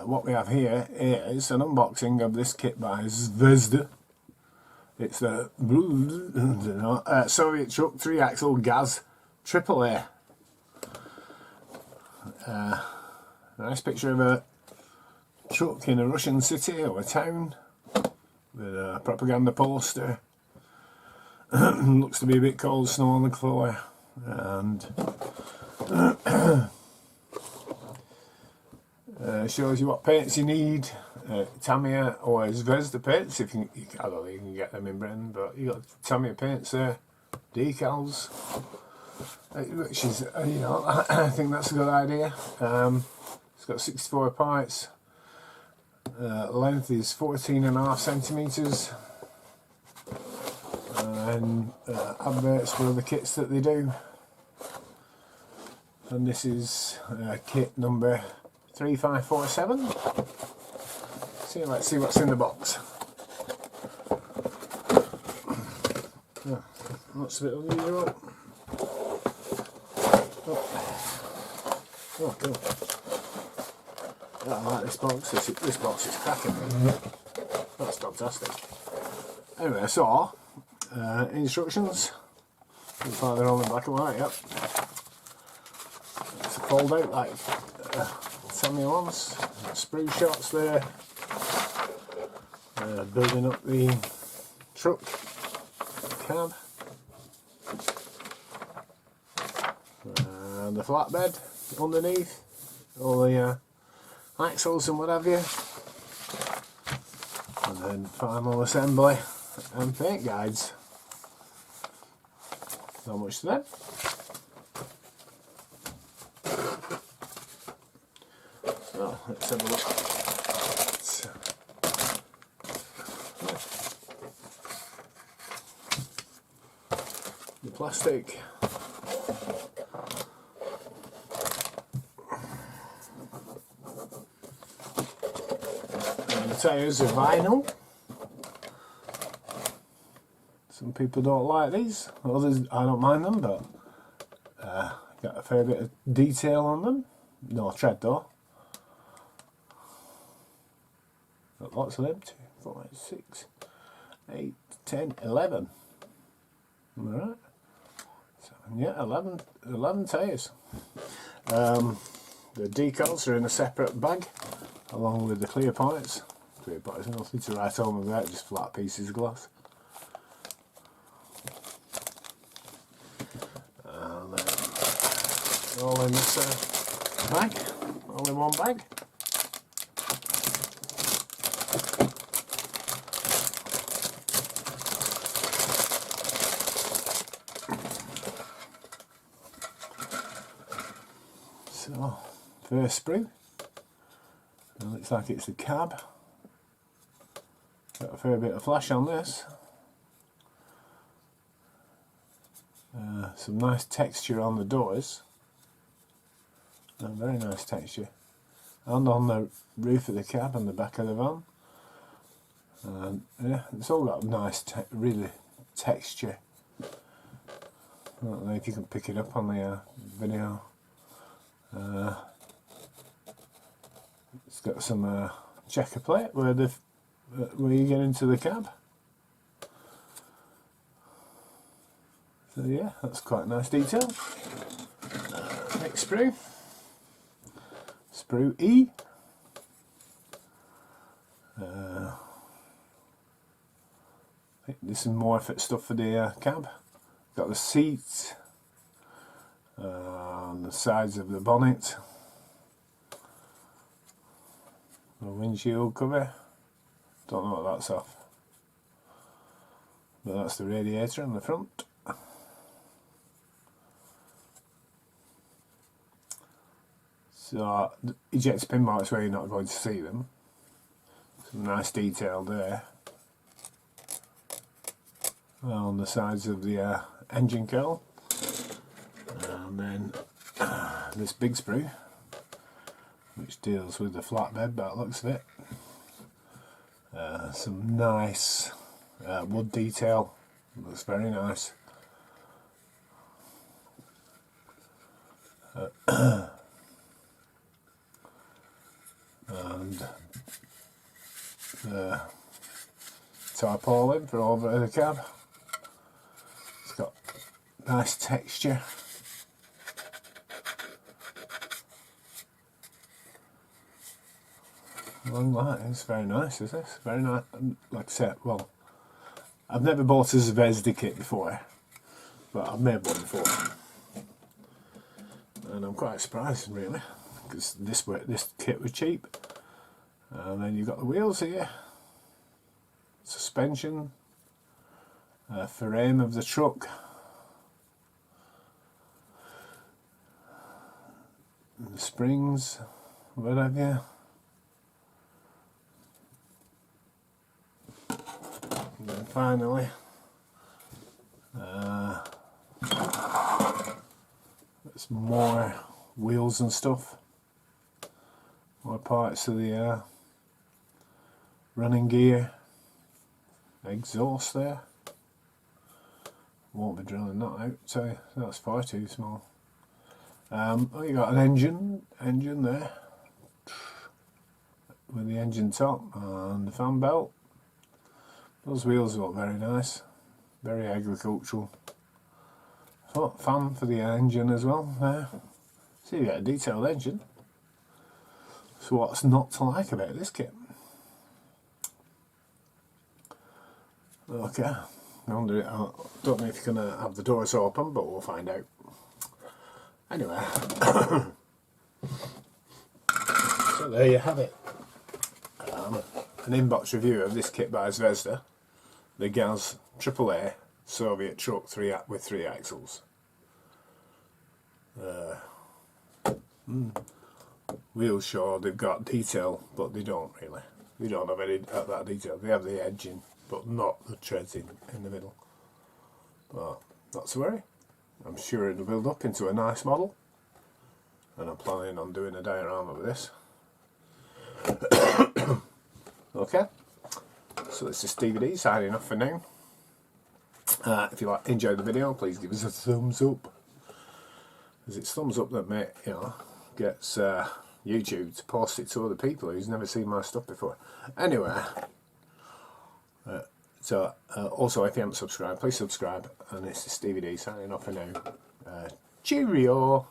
what we have here is an unboxing of this kit by Zvezda. It's the Soviet truck 3-axle Gaz AAA. Nice picture of a truck in a Russian city or a town with a propaganda poster. Looks to be a bit cold, snow on the floor, and shows you what paints you need. Tamiya or Zvezda paints, if you I don't think you can get them in Britain, but you got Tamiya paints there, decals, which is you know, I think that's a good idea. It's got 64 parts. Length is 14.5 centimeters, and adverts for the kits that they do. And this is kit number 3547. So let's see what's in the box. Oh, looks a bit unusual. Oh, cool. I like this box. This box is cracking. That's fantastic. Anyway, so instructions. Looks like they're all in black and white. Yep. It's a fold out like Tamiya ones. Sprue shots there. Building up the truck cab. And the flatbed underneath. All the axles and what have you. And then final assembly and paint guides. Not much to them. So let's have a look. The plastic. And the tyres are vinyl. Some people don't like these, others I don't mind them, but got a fair bit of detail on them. No tread though. Got lots of them. 2, 4, 6, 8, 10, 11. Alright. So, yeah, 11 tyres. The decals are in a separate bag, along with the clear points. Clear points, nothing to write home about, just flat pieces of glass. And all in this bag, all in one bag. So, first sprue. It looks like it's the cab. Got a fair bit of flash on this. Some nice texture on the doors. Very nice texture. And on the roof of the cab and the back of the van. And yeah, it's all got nice, really texture. I don't know if you can pick it up on the video. It's got some checker plate where you get into the cab. So yeah, that's quite a nice detail. Next sprue. Sprue E. I think this is more effort stuff for the cab. Got the seats, on the sides of the bonnet, the windshield cover. Don't know what that's off, but that's the radiator on the front. So ejector pin marks where you're not going to see them. Some nice detail there. On the sides of the engine cowl. And then this big sprue, which deals with the flatbed by the looks of it. Some nice wood detail, looks very nice. and the tarpaulin for over the cab. It's got nice texture. Long light, it's very nice, is this? Very nice. Like I said, well, I've never bought a Zvezda kit before, but I've made one before, and I'm quite surprised really, because this kit was cheap. And then you've got the wheels here, suspension, frame of the truck, and the springs, what have you. And then finally, there's more wheels and stuff, more parts of the running gear, exhaust there. Won't be drilling that out, so that's far too small. Oh, you got an engine there with the engine top and the fan belt. Those wheels look very nice, very agricultural. So, fan for the engine as well there. So you get a detailed engine. So what's not to like about this kit? Okay, I don't know if you're going to have the doors open, but we'll find out. Anyway, so there you have it. An inbox review of this kit by Zvezda, the Gaz AAA Soviet truck with 3 axles. Wheels, sure, they've got detail, but they don't really. They don't have any of that detail. They have the edging, but not the treads in the middle. But not to worry. I'm sure it'll build up into a nice model, and I'm planning on doing a diorama with this. Okay, so this is DVD signing off for now. If you enjoyed the video, please give us a thumbs up, because it's thumbs up that gets YouTube to post it to other people who's never seen my stuff before. Anyway, also if you haven't subscribed, please subscribe, and this is DVD signing off for now. Cheerio!